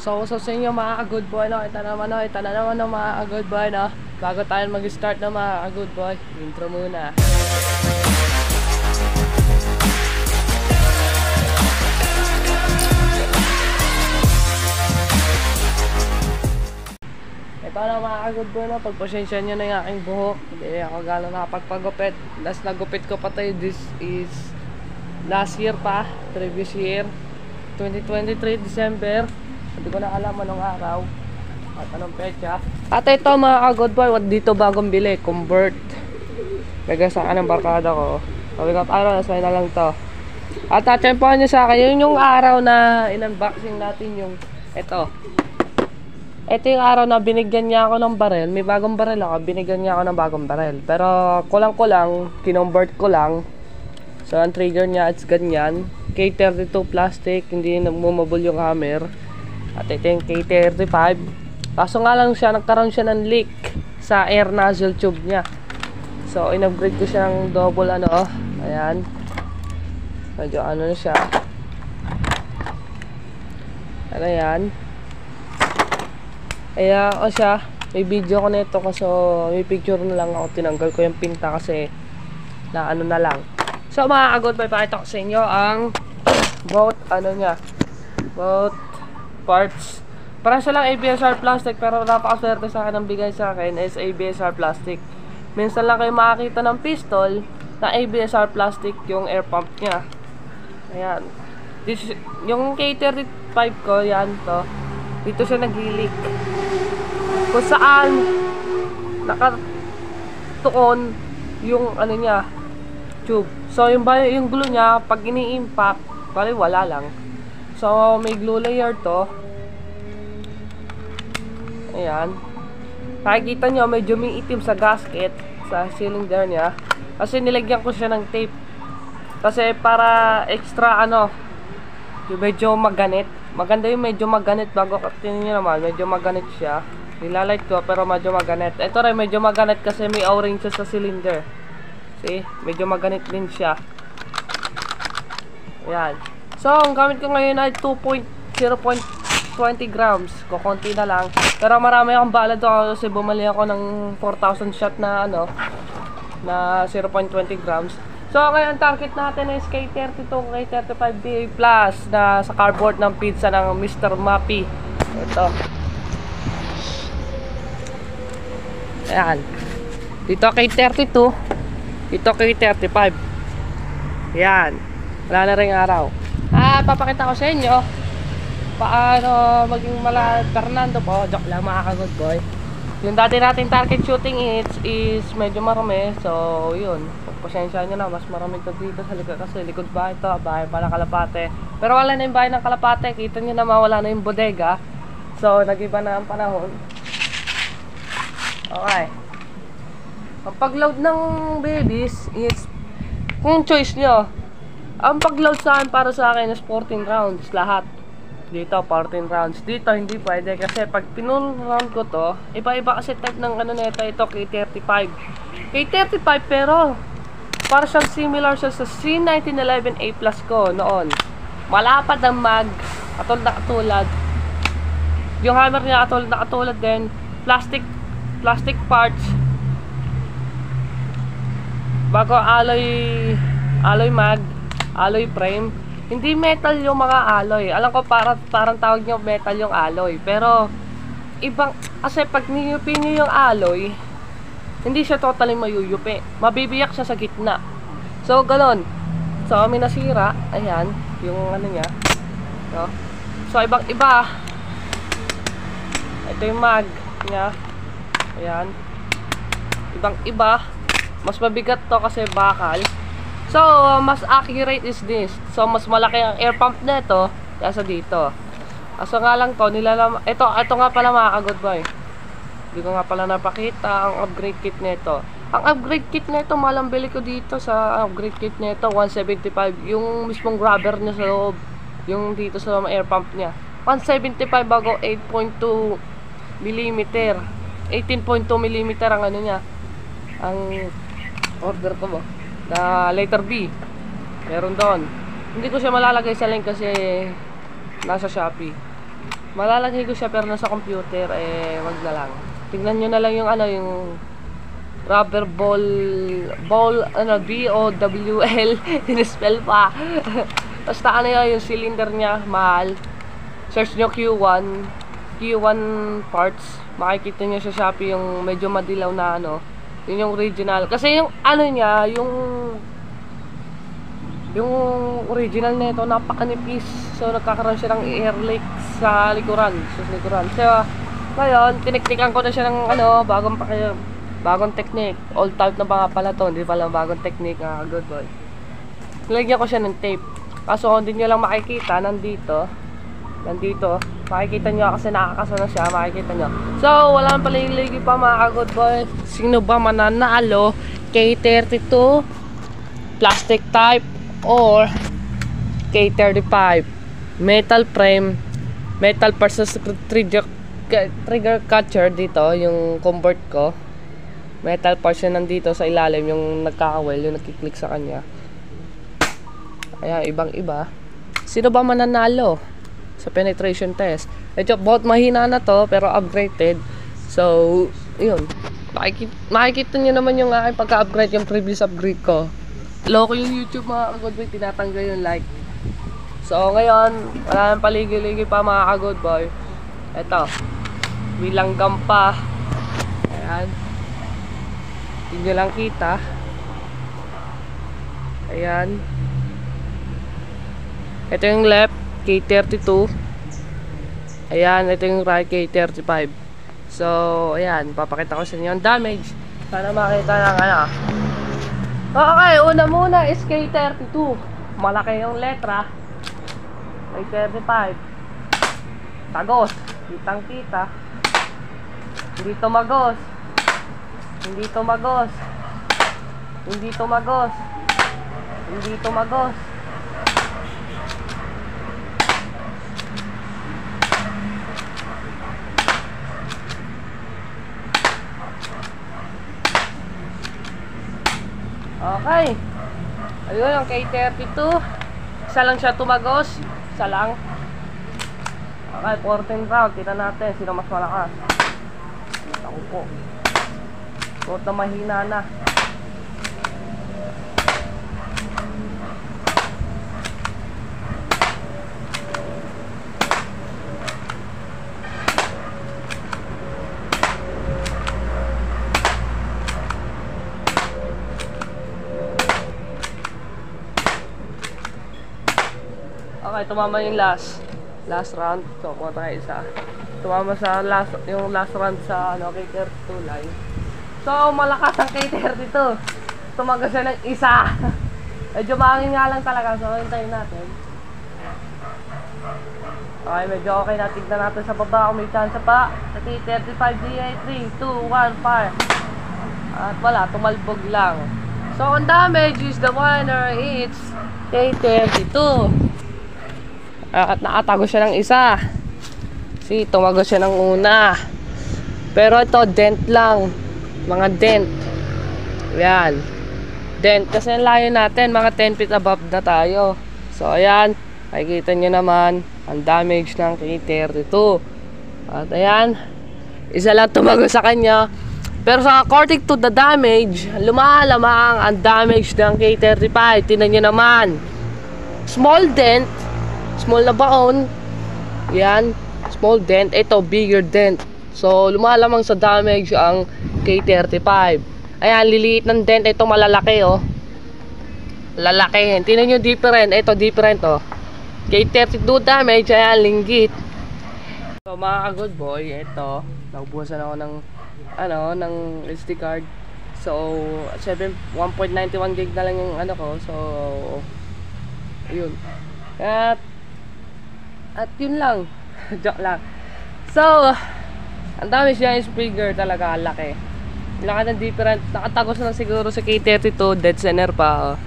So sa inyo mga good boy, no? Ito na naman no, mga good boy, no? Bago tayo mag-start na mga good boy, intro muna. Ito na mga good boy, no? Pagpasensya nyo na yung aking buhok. Hindi ako gano'n nakapagpagupit. Last nagupit ko pa tayo, this is last year pa, previous year 2023 December. Hindi ko na alam anong araw at anong petsa. At ito mga good boy, dito bagong bili, convert. Nagasakan ng barkada ko. Sabi ko, araw, nasay na lang to. At tatsempohan nyo sa akin, yun yung araw na in-unboxing natin yung ito. Ito yung araw na binigyan niya ako ng barel. May bagong barel ako, binigyan niya ako ng bagong barel. Pero kulang-kulang, kinonvert ko lang. So ang trigger niya, it's ganyan. K32 plastic, hindi nagmumabol yung hammer. At ito yung K35. Kaso nga lang siya, nagkaroon siya ng leak sa air nozzle tube niya. So in-upgrade ko siya ng double ano. Ayan. Medyo ano na siya. Ano yan. Kaya ako siya, may video ko nito kasi may picture na lang ako. Tinanggal ko yung pinta kasi na ano na lang. So mga agad, may pakita ko sa inyo ang both ano niya, both parts. Para siya lang ABSR plastic, pero napakaswerte sa akin ang bigay sa akin is ABSR plastic. Minsan lang kayo makakita ng pistol na ABSR plastic yung air pump niya. Ayan. This, yung K35 ko, yan to. Dito siya nag-leak. Kung saan nakatuon yung ano niya, tube. So yung glue niya pag ini-impact, bali wala lang. So may glue layer to. Ayan. Nakikita nyo medyo may itim sa gasket, sa cylinder niya. Kasi nilagyan ko siya ng tape. Kasi para extra ano, medyo maganit. Maganda yung medyo maganit. Bago tingnan nyo naman, medyo maganit siya. Nilalight ko pero medyo maganit. Ito rin medyo maganit kasi may o-ring siya sa cylinder. See? Medyo maganit din siya. Ayan. So, ang gamit ko ngayon ay 0.20 grams. Kukunti na lang. Pero marami akong bala doon kasi bumali ako ng 4,000 shot na ano, na 0.20 grams. So, ngayon target natin is K32, K35BA Plus na sa cardboard ng pizza ng Mr. Mappy. Ito. Ayan. Dito K32. Dito K35. Ayan. Wala na ring araw. Papakita ko sa inyo paano maging Fernando po. Joke lang mga ka-good boy. Yung dati nating target shooting is medyo marami. So, yun. Pasensya nyo na, mas marami ito dito sa likod kasi likod bahay ito, bahay pala Kalapate. Pero wala na yung bahay ng Kalapate, kita nyo naman wala na yung bodega. So nag-iba na ang panahon. Okay. Ang pag-load ng babies is kung choice nyo. Ang pag-load sa akin para sa akin is 14 rounds lahat. Dito 14 rounds, dito hindi pwede kasi pag pinul-round ko to, iba-iba kasi type ng ano nito, ito K35 K35 pero para siyang similar siya sa C1911A Plus ko noon. Malapad ang mag, katulad. Yung hammer niya katulad din. Plastic parts. Bago alloy mag, alloy frame. Hindi metal yung mga alloy. Alam ko parang tawag niyo metal yung alloy. Pero ibang, kasi pag niyupi niyo yung alloy, hindi siya totally mayuyupi. Mabibiyak siya sa gitna. So, galon. So, may nasira. Ayan. Yung ano niya. No? So, ibang-iba. Ito yung mag niya. Ayan. Ibang-iba. Mas mabigat to kasi bakal. So, mas accurate is this. So, mas malaki ang air pump nito kaysa dito. Kaso nga lang to, ito nga pala mga ka-good boy. Hindi ko nga pala napakita ang upgrade kit nito. Ang upgrade kit nito, malang bili ko dito sa upgrade kit nito, 175. Yung mismong grabber niya sa loob. Yung dito sa air pump niya. 175 bago 8.2 mm. 18.2 mm ang ano niya. Ang order ko ba? Na letter B. Meron doon. Hindi ko siya malalagay sa link kasi nasa Shopee. Malalagay ko siya pero nasa computer, wag na lang. Tingnan nyo na lang yung yung rubber ball, B-O-W-L, tinispell pa. Basta yun, yung cylinder niya, mahal. Search nyo Q1 parts. Makikita nyo sa Shopee yung medyo madilaw na yun yung original. Kasi yung niya, yung original nito napakanipis. So nagkakaroon siya ng air leak sa likuran. So ngayon, tiniktikan ko na siya ng bagong technique. Old type na pa nga pala to, hindi pala bagong technique, good boy. Nilagyan ko siya ng tape. Kaso hindi nyo lang makikita, nandito. Makikita nyo kasi nakakasana siya, makikita nyo. So, wala nang paliligi pa mga good boy. Sino ba mananalo? K32 plastic type or K35 metal frame, metal versus trigger catcher dito, yung convert ko. Metal parts yun nandito sa ilalim, yung nagkakawel, yung nagkiklik sa kanya. Ayan, ibang iba. Sino ba mananalo sa penetration test? Medyo both mahina na to, pero upgraded. So, yun. Makikita nyo naman yung aking pagka-upgrade, yung previous upgrade ko. Loko yung YouTube mga ka-good boy, tinatanggal yung like. So, ngayon, wala nang paligi-ligi pa mga ka-good boy. Eto, bilanggam pa. Ayan. Hindi nyo lang kita. Ayan. Ito yung left, K32. Ayan, ito yung right, K35. So, ayan, papakita ko sa inyo yung damage. Sana makita ng Okay, una muna is K32. Malaki yung letra. K35. Tagos. Kitang kita. Hindi tumagos. Hindi tumagos. Hindi tumagos. Hindi tumagos. Okay. Ayun ang K32. Isa lang siya tumagos. Isa lang. Okay, 14 round. Kita natin sino mas malakas. Ako po. Suot na mahina na. Okay, tumama yung last round. So, kuha tayo isa. Tumama sa yung last round sa K32 line. So, malakas ang K32. Tumaga siya ng isa. Medyo mahangin nga lang talaga. So, hintayin natin. Okay, medyo okay na. Tignan natin sa baba kung may chance pa. Sa K35 DA 3, 2, 1, fire. At wala, tumalbog lang. So, ang damage is the winner. It's K32. At nakatago siya ng isa. See, tumago siya ng una. Pero ito, dent lang. Mga dent. Ayan. Dent. Kasi ang layo natin, mga 10 feet above na tayo. So, ayan. Makikita nyo naman ang damage ng K32. At ayan. Isa lang tumago sa kanya. Pero sa according to the damage, lumalamang ang damage ng K35. Tingnan nyo naman. Small dent. Small na baon. Yan. Small dent. Ito, bigger dent. So, lumalamang sa damage ang K35. Ayan, liliit ng dent. Ito, malalaki, oh. Lalaki. Tingnan nyo, different. Ito, different, oh. K32 damage. Ayan, linggit. So, mga good boy, ito. Naubuhasan ako ng SD card. So, 1.91 gig na lang yung ko. So, yun. At yun lang. Joke lang. So, ang dami siya yung speaker talaga, laki. Laki ng different. Nakatagos na siguro sa K32, dead center pa.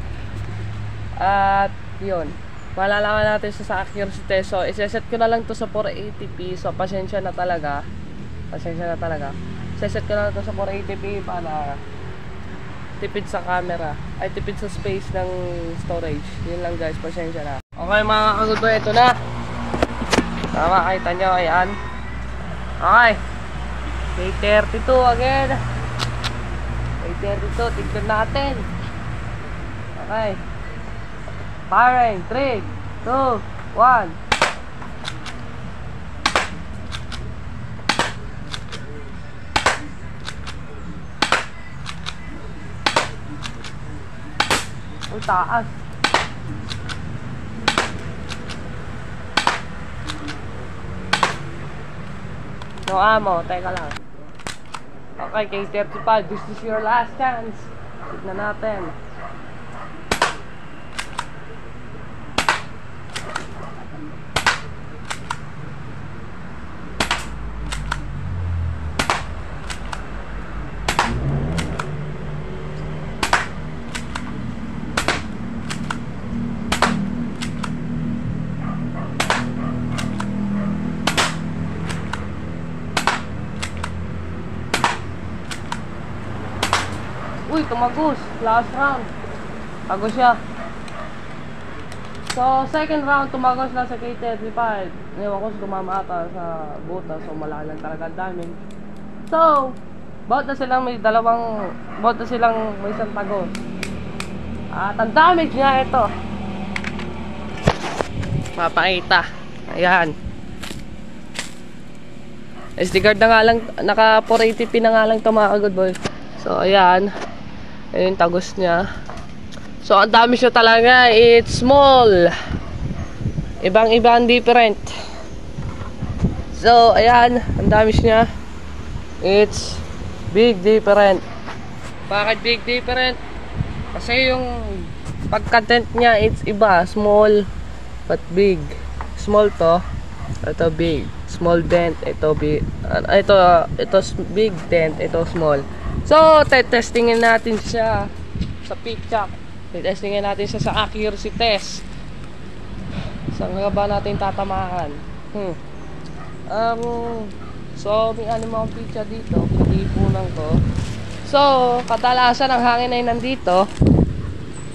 At yun. Malalaman natin sa accuracy test. So, iseset ko na lang to sa 480p. So, pasensya na talaga. Iseset ko na lang to sa 480p para tipid sa camera. Ay, tipid sa space ng storage. Yun lang guys, pasensya na. Okay mga kagudo, ito na. Tama, kita nyo, ayan. Okay. K32 again. K32, tignan natin. Okay. Firing, 3, 2, 1. Uy, taas. No ammo, teka lang. Okay, K35, this is your last chance. Tignan natin. Uy, tumagos. Last round. Tagos siya. So, second round, tumagos na sa K35. Ewan ko, tumama ata sa butas. So, malaki lang talaga ang damage. So, bawat na silang may isang tagos. At ang damage niya ito. Mapakita. Ayan. SD card na nga lang, naka 480p na nga lang ito mga good boy. So, ayan. Ayun, tagos niya. So, ang dami siya talaga. It's small. Ibang-ibang different. So, ayan. Ang dami niya. It's big different. Bakit big different? Kasi yung pag-content niya, it's iba. Small, but big. Small to. Ito big. Small dent. Ito big. Ito big dent. Ito small. So, testingin natin siya sa pitch-up. Testingin natin siya sa accuracy test. Saan nga ba natin tatamaan? So, may mga pitch-up dito. Pinipunan ko. So, kadalasan ang hangin ay nandito.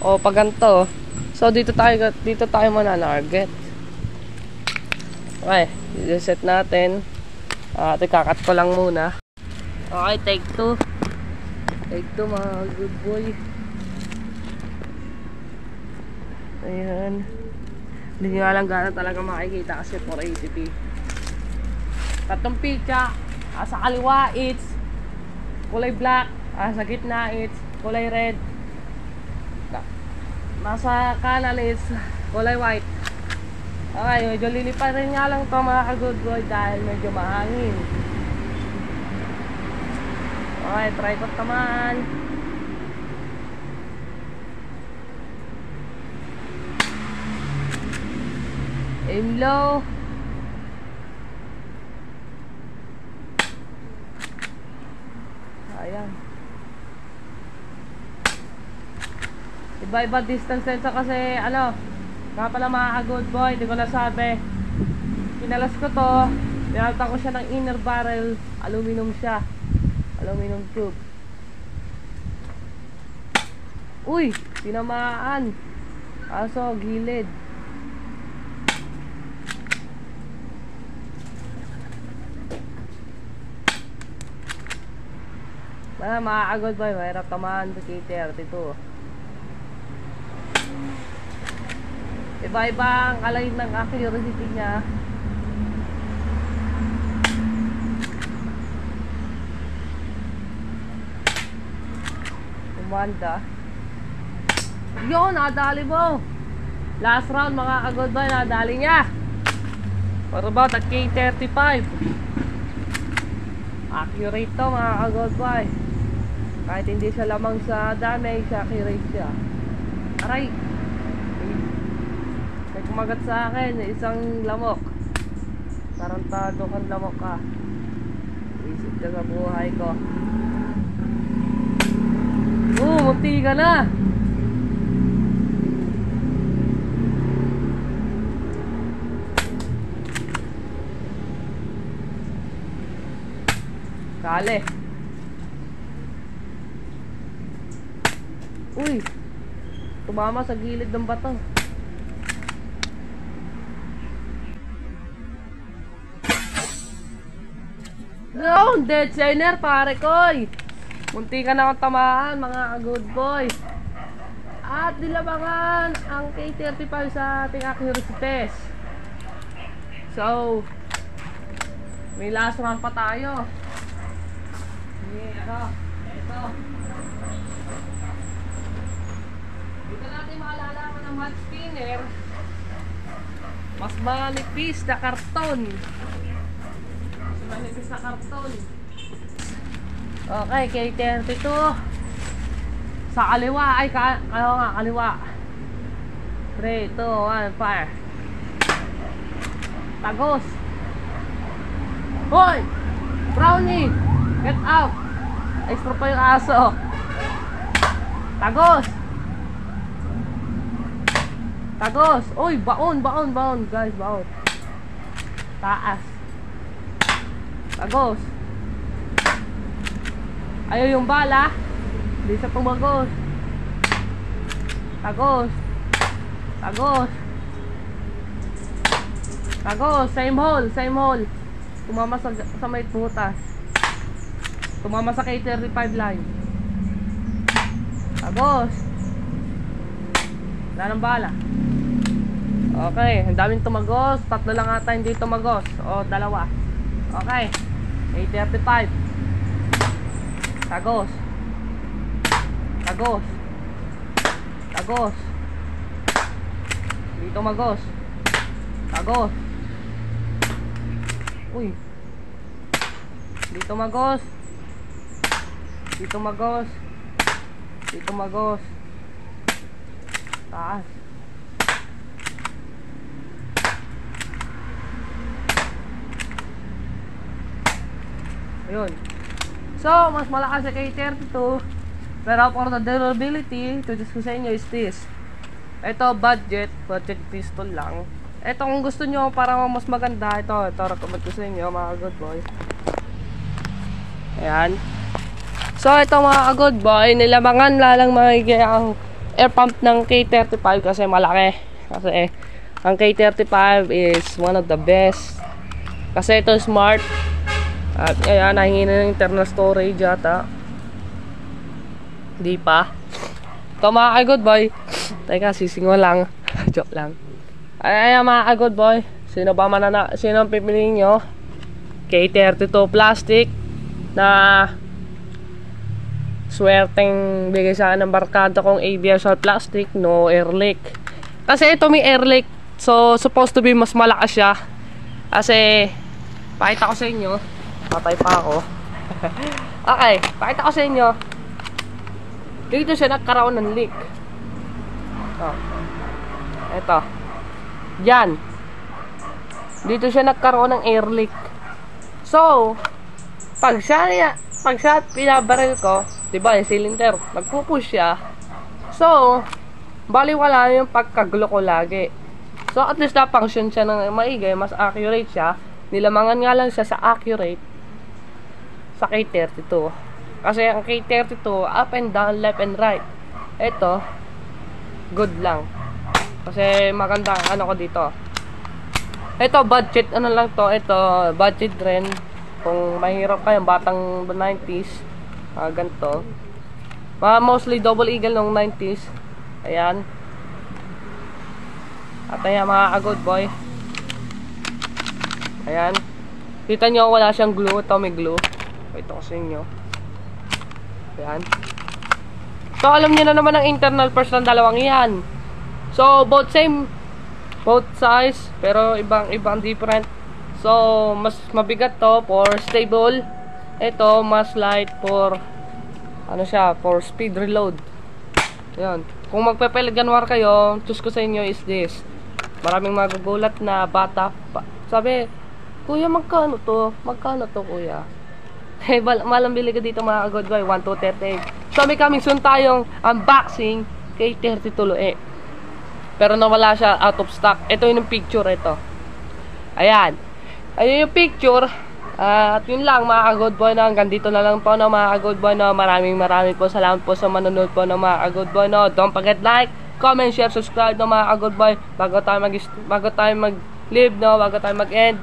O, pag ganito. So, dito tayo mananarget. Okay, reset natin. Kakat ko lang muna. Okay, take 2. Take 2 mga good boy. Ayan. Hindi nga lang gana talaga makikita kasi 480p. Tatlong pitcha. Sa kaliwa it's kulay black. Sa gitna it's kulay red. Nasa kanan is kulay white. Okay, medyo lilipad rin nga lang ito mga good boy dahil medyo mahangin. Okay, try ko naman. Aim low. Ayan. Iba-iba distance sensor kasi nga pala mga good boy, hindi ko nasabi. Pinalas ko to. Pinalitan ko siya ng inner barrel. Aluminum siya. Aluminum tube. Uy, tinamaan. Kaso gilid. Mga good boy, mahirap tamaan sa K32. Iba-iba ang alay ng accuracy niya. Kumanda. Yun, nadali mo. Last round mga good boy, nadali niya. What about the K35? Accurate to mga good boy. Kahit hindi siya lamang sa damage, accurate siya. Aray! May kumagat sa akin, isang lamok. Tarantado kang lamok ka. Isip ka sa buhay ko. Munti ka na! Kale. Uy, tumama sa gilid ng bato. No, dead center pare koy. Munti ka na akong tamaan mga good boy. At nilabangan ang K35 sa ating accuracy test. So, may last round pa tayo. Ito. Dito natin makalalaman ng hot spinner. Mas manipis na karton. Okay, K32 sa kaliwa ay kaliwa. 3, 2, 1, fire. Tagos. Hoy! Brownie! Get out! Extra pa yung aso. Tagos! Tagos! Uy! Baon! Guys, baon. Taas. Tagos. Ayaw yung bala. Hindi siya tumagos. Tagos. Same hole. Tumama sa may butas. Tumama sa K35 line. Tagos. Wala ng bala. Okay, ang daming tumagos. 3 lang ata hindi tumagos. O, 2. Okay, K35. Tagos. Hindi tumagos. Tagos. Uy. Hindi tumagos. Taas. Ayun. So, mas malakas sa K32. Pero for the durability, suggest ko sa inyo is this. Ito, budget pistol lang. Ito, kung gusto nyo para mas maganda, ito recommend ko sa inyo, mga good boy. Ayan. So, ito mga good boy, nilabangan lang magiging ang air pump ng K35 kasi malaki. Kasi, ang K35 is one of the best. Kasi ito smart. At ayan, nahihina ng internal storage yata. Di pa. Ito mga good boy. Teka, sisingo lang. Joke lang. Ayan mga good boy. Sino ang pipiliin nyo? K32 plastic na swerteng bigay sa akin ng barkada kong ABS or plastic, no air leak. Kasi ito may air leak. So, supposed to be mas malakas siya. Kasi, pakita ko sa inyo. Patay pa ako. Okay, pakita ko sa inyo. Dito siya nagkaroon ng leak. Oh. Ito. Yan. Dito siya nagkaroon ng air leak. So, pag siya pinabaril ko, diba yung cylinder, nagpupush siya. So, baliwala yung pagkagulo ko lagi. So, at least na-function siya ng maigay, mas accurate siya. Nilamangan nga lang siya sa accurate sa K32. Kasi ang K32, up and down, left and right. Ito, good lang. Kasi maganda ano ko dito. Ito, budget, ano lang to. Ito, budget rin. Kung mahirap kayong batang 90s, ganito. Mostly double eagle nung 90s. Ayan. At ayan mga good boy. Ayan. Kita nyo, wala siyang glue. Ito may glue. Ito ko sa inyo. Ayan. So, alam niyo na naman ang internal parts ng dalawang yan. So, both same. Both size. Pero ibang different. So, mas mabigat to for stable. Ito, mas light for ano siya, for speed reload. Ayan. Kung magpe-pelgan war kayo, choose ko sa inyo is this. Maraming magugulat na bata. Sabi, kuya, magkano to? Magkano to, kuya? Eh, malang bili ka dito mga good boy, 1,238. So, may coming soon tayong unboxing kay K32 Lue. Pero nawala siya, out of stock. Ito yung picture, ito. Ayan. Ayun yung picture. At yun lang mga good boy na. Hanggang dito na lang po na mga good boy na. Maraming po salamat po sa manonood po na mga good boy na. Don't forget like, comment, share, subscribe na mga good boy. Bago tayo mag-live, no? Bago tayo mag-end.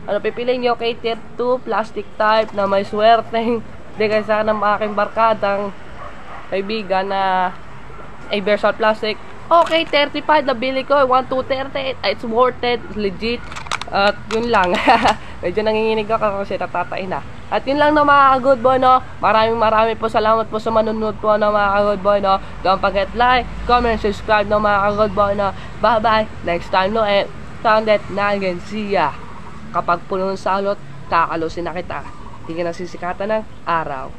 Ano pipiliin nyo? Kay tier 2 plastic type na may swerteng di kaysa ng aking barkadang kaibigan na ay Versal Plastic. Okay, 35 nabili ko, 1 to 30. It's worth it, it's legit. At yun lang. Medyo nanginginig ako kasi natatain na. At yun lang na mga good boy, no. Maraming po salamat po sa manunod po na mga good boy, no. Don't forget like, comment, subscribe no mga good boy, no. Bye bye. Next time no and sounded nagen siya. Kapag puno ng salot, kakalusin na kita. Hindi ka nasisikatan ng araw.